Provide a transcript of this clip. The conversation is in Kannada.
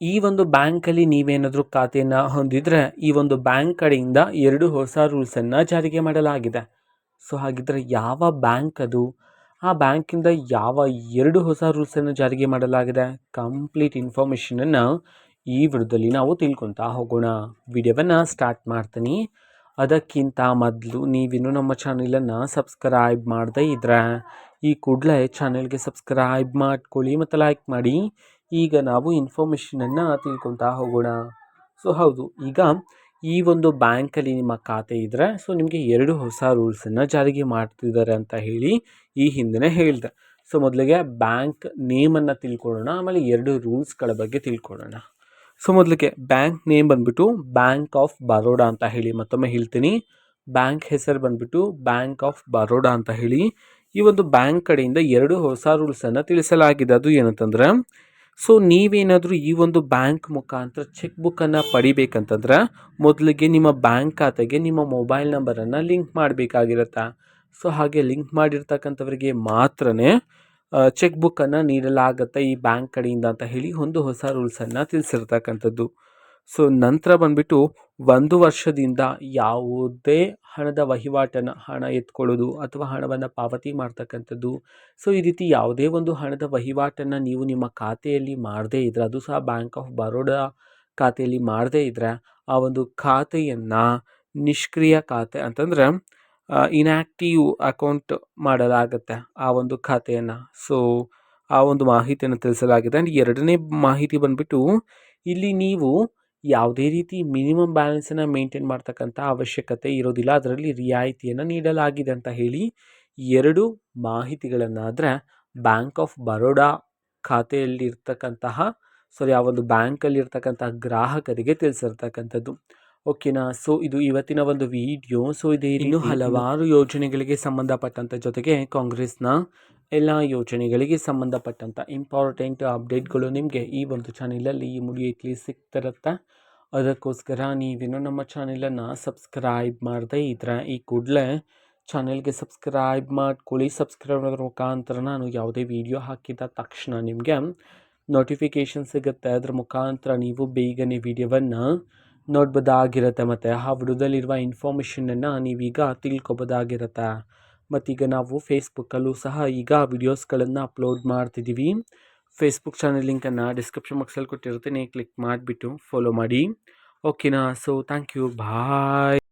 ಈ ಒಂದು ಬ್ಯಾಂಕಲ್ಲಿ ನೀವೇನಾದರೂ ಖಾತೆಯನ್ನು ಹೊಂದಿದ್ರೆ ಈ ಒಂದು ಬ್ಯಾಂಕ್ ಕಡೆಯಿಂದ 2 ಹೊಸ ರೂಲ್ಸನ್ನು ಜಾರಿಗೆ ಮಾಡಲಾಗಿದೆ. ಸೊ ಹಾಗಿದ್ರೆ ಯಾವ ಬ್ಯಾಂಕ್ ಅದು? ಆ ಬ್ಯಾಂಕಿಂದ ಯಾವ 2 ಹೊಸ ರೂಲ್ಸನ್ನು ಜಾರಿಗೆ ಮಾಡಲಾಗಿದೆ? ಕಂಪ್ಲೀಟ್ ಇನ್ಫಾರ್ಮೇಷನನ್ನು ಈ ವಿಡಿಯೋದಲ್ಲಿ ನಾವು ತಿಳ್ಕೊತಾ ಹೋಗೋಣ. ವಿಡಿಯೋವನ್ನು ಸ್ಟಾರ್ಟ್ ಮಾಡ್ತೀನಿ. ಅದಕ್ಕಿಂತ ಮೊದಲು ನೀವಿನ್ನೂ ನಮ್ಮ ಚಾನಲನ್ನು ಸಬ್ಸ್ಕ್ರೈಬ್ ಮಾಡದೇ ಇದ್ದರೆ ಈ ಕೂಡಲೇ ಚಾನಲ್ಗೆ ಸಬ್ಸ್ಕ್ರೈಬ್ ಮಾಡ್ಕೊಳ್ಳಿ ಮತ್ತು ಲೈಕ್ ಮಾಡಿ. ಈಗ ನಾವು ಇನ್ಫಾರ್ಮೇಷನನ್ನು ತಿಳ್ಕೊತಾ ಹೋಗೋಣ. ಸೊ ಹೌದು, ಈಗ ಈ ಒಂದು ಬ್ಯಾಂಕಲ್ಲಿ ನಿಮ್ಮ ಖಾತೆ ಇದ್ದರೆ ಸೊ ನಿಮಗೆ 2 ಹೊಸ ರೂಲ್ಸನ್ನು ಜಾರಿಗೆ ಮಾಡ್ತಿದ್ದಾರೆ ಅಂತ ಹೇಳಿ ಈ ಹಿಂದೆ ಹೇಳಿದೆ. ಸೊ ಮೊದಲಿಗೆ ಬ್ಯಾಂಕ್ ನೇಮನ್ನು ತಿಳ್ಕೊಳ್ಳೋಣ, ಆಮೇಲೆ 2 ರೂಲ್ಸ್ಗಳ ಬಗ್ಗೆ ತಿಳ್ಕೊಳ್ಳೋಣ. ಸೊ ಮೊದಲಿಗೆ ಬ್ಯಾಂಕ್ ನೇಮ್ ಬಂದ್ಬಿಟ್ಟು ಬ್ಯಾಂಕ್ ಆಫ್ ಬರೋಡಾ ಅಂತ ಹೇಳಿ. ಮತ್ತೊಮ್ಮೆ ಹೇಳ್ತೀನಿ, ಬ್ಯಾಂಕ್ ಹೆಸರು ಬಂದ್ಬಿಟ್ಟು ಬ್ಯಾಂಕ್ ಆಫ್ ಬರೋಡಾ ಅಂತ ಹೇಳಿ. ಈ ಒಂದು ಬ್ಯಾಂಕ್ ಕಡೆಯಿಂದ 2 ಹೊಸ ರೂಲ್ಸನ್ನು ತಿಳಿಸಲಾಗಿದೆ. ಅದು ಏನಂತಂದ್ರೆ, ಸೊ ನೀವೇನಾದರೂ ಈ ಒಂದು ಬ್ಯಾಂಕ್ ಮುಖಾಂತರ ಚೆಕ್ ಬುಕ್ಕನ್ನು ಪಡಿಬೇಕಂತಂದ್ರೆ ಮೊದಲಿಗೆ ನಿಮ್ಮ ಬ್ಯಾಂಕ್ ಖಾತೆಗೆ ನಿಮ್ಮ ಮೊಬೈಲ್ ನಂಬರನ್ನು ಲಿಂಕ್ ಮಾಡಬೇಕಾಗಿರುತ್ತೆ. ಸೊ ಹಾಗೆ ಲಿಂಕ್ ಮಾಡಿರ್ತಕ್ಕಂಥವರಿಗೆ ಮಾತ್ರನೇ ಚೆಕ್ ಬುಕ್ಕನ್ನು ನೀಡಲಾಗುತ್ತೆ ಈ ಬ್ಯಾಂಕ್ ಕಡೆಯಿಂದ ಅಂತ ಹೇಳಿ ಒಂದು ಹೊಸ ರೂಲ್ಸನ್ನು ತಿಳಿಸಿರ್ತಕ್ಕಂಥದ್ದು. ಸೊ ನಂತರ ಬಂದ್ಬಿಟ್ಟು 1 ವರ್ಷದಿಂದ ಯಾವುದೇ ಹಣದ ವಹಿವಾಟನ್ನು, ಹಣ ಎತ್ಕೊಳ್ಳೋದು ಅಥವಾ ಹಣವನ್ನು ಪಾವತಿ ಮಾಡ್ತಕ್ಕಂಥದ್ದು, ಸೊ ಈ ರೀತಿ ಯಾವುದೇ ಒಂದು ಹಣದ ವಹಿವಾಟನ್ನು ನೀವು ನಿಮ್ಮ ಖಾತೆಯಲ್ಲಿ ಮಾಡದೇ ಇದ್ದರೆ, ಅದು ಸಹ ಬ್ಯಾಂಕ್ ಆಫ್ ಬರೋಡಾ ಖಾತೆಯಲ್ಲಿ ಮಾಡದೇ ಇದ್ದರೆ ಆ ಒಂದು ಖಾತೆಯನ್ನು ನಿಷ್ಕ್ರಿಯ ಖಾತೆ ಅಂತಂದರೆ ಇನ್ಯಾಕ್ಟಿವ್ ಅಕೌಂಟ್ ಮಾಡಲಾಗುತ್ತೆ ಆ ಒಂದು ಖಾತೆಯನ್ನು. ಸೊ ಆ ಒಂದು ಮಾಹಿತಿಯನ್ನು ತಿಳಿಸಲಾಗಿದೆ. ಆ್ಯಂಡ್ ಎರಡನೇ ಮಾಹಿತಿ ಬಂದ್ಬಿಟ್ಟು, ಇಲ್ಲಿ ನೀವು ಯಾವುದೇ ರೀತಿ ಮಿನಿಮಮ್ ಬ್ಯಾಲೆನ್ಸನ್ನು ಮೇಂಟೈನ್ ಮಾಡ್ತಕ್ಕಂಥ ಅವಶ್ಯಕತೆ ಇರೋದಿಲ್ಲ, ಅದರಲ್ಲಿ ರಿಯಾಯಿತಿಯನ್ನು ನೀಡಲಾಗಿದೆ ಅಂತ ಹೇಳಿ 2 ಮಾಹಿತಿಗಳನ್ನಾದರೆ ಬ್ಯಾಂಕ್ ಆಫ್ ಬರೋಡಾ ಖಾತೆಯಲ್ಲಿರ್ತಕ್ಕಂತಹ ಆ ಒಂದು ಬ್ಯಾಂಕಲ್ಲಿರ್ತಕ್ಕಂತಹ ಗ್ರಾಹಕರಿಗೆ ತಿಳಿಸಿರ್ತಕ್ಕಂಥದ್ದು. ಓಕೆನಾ? ಸೊ ಇದು ಇವತ್ತಿನ ಒಂದು ವಿಡಿಯೋ. ಸೊ ಇದೇ ಇನ್ನು ಹಲವಾರು ಯೋಜನೆಗಳಿಗೆ ಸಂಬಂಧಪಟ್ಟಂಥ, ಜೊತೆಗೆ ಕಾಂಗ್ರೆಸ್ನ ಎಲ್ಲ ಯೋಜನೆಗಳಿಗೆ ಸಂಬಂಧಪಟ್ಟಂಥ ಇಂಪಾರ್ಟೆಂಟ್ ಅಪ್ಡೇಟ್ಗಳು ನಿಮಗೆ ಈ ಒಂದು ಚಾನಲಲ್ಲಿ ಇಮಿಡಿಯೇಟ್ಲಿ ಸಿಗ್ತಿರುತ್ತೆ. ಅದಕ್ಕೋಸ್ಕರ ನೀವೇನು ನಮ್ಮ ಚಾನಲನ್ನು ಸಬ್ಸ್ಕ್ರೈಬ್ ಮಾಡದೇ ಇದ್ದರೆ ಈ ಕೂಡಲೇ ಚಾನಲ್ಗೆ ಸಬ್ಸ್ಕ್ರೈಬ್ ಮಾಡ್ಕೊಳ್ಳಿ. ಸಬ್ಸ್ಕ್ರೈಬ್ ಮಾಡೋದ್ರ ಮುಖಾಂತರ ನಾನು ಯಾವುದೇ ವಿಡಿಯೋ ಹಾಕಿದ ತಕ್ಷಣ ನಿಮಗೆ ನೋಟಿಫಿಕೇಷನ್ ಸಿಗುತ್ತೆ. ಅದರ ಮುಖಾಂತರ ನೀವು ಬೇಗನೆ ವಿಡಿಯೋವನ್ನು ನೋಡ್ಬೋದಾಗಿರುತ್ತೆ ಮತ್ತು ಆ ವಿಡಿಯೋದಲ್ಲಿರುವ ಇನ್ಫಾರ್ಮೇಷನನ್ನು ನೀವೀಗ ತಿಳ್ಕೊಬೋದಾಗಿರುತ್ತೆ. ಮತ್ತೀಗ ನಾವು ಫೇಸ್ಬುಕ್ಕಲ್ಲೂ ಸಹ ಈಗ ವಿಡಿಯೋಸ್ಗಳನ್ನು ಅಪ್ಲೋಡ್ ಮಾಡ್ತಿದ್ದೀವಿ. ಫೇಸ್ಬುಕ್ ಚಾನಲ್ ಲಿಂಕನ್ನು ಡಿಸ್ಕ್ರಿಪ್ಷನ್ ಬಾಕ್ಸಲ್ಲಿ ಕೊಟ್ಟಿರ್ತೀನಿ, ಕ್ಲಿಕ್ ಮಾಡಿಬಿಟ್ಟು ಫಾಲೋ ಮಾಡಿ. ಓಕೆನಾ? So thank you, bye.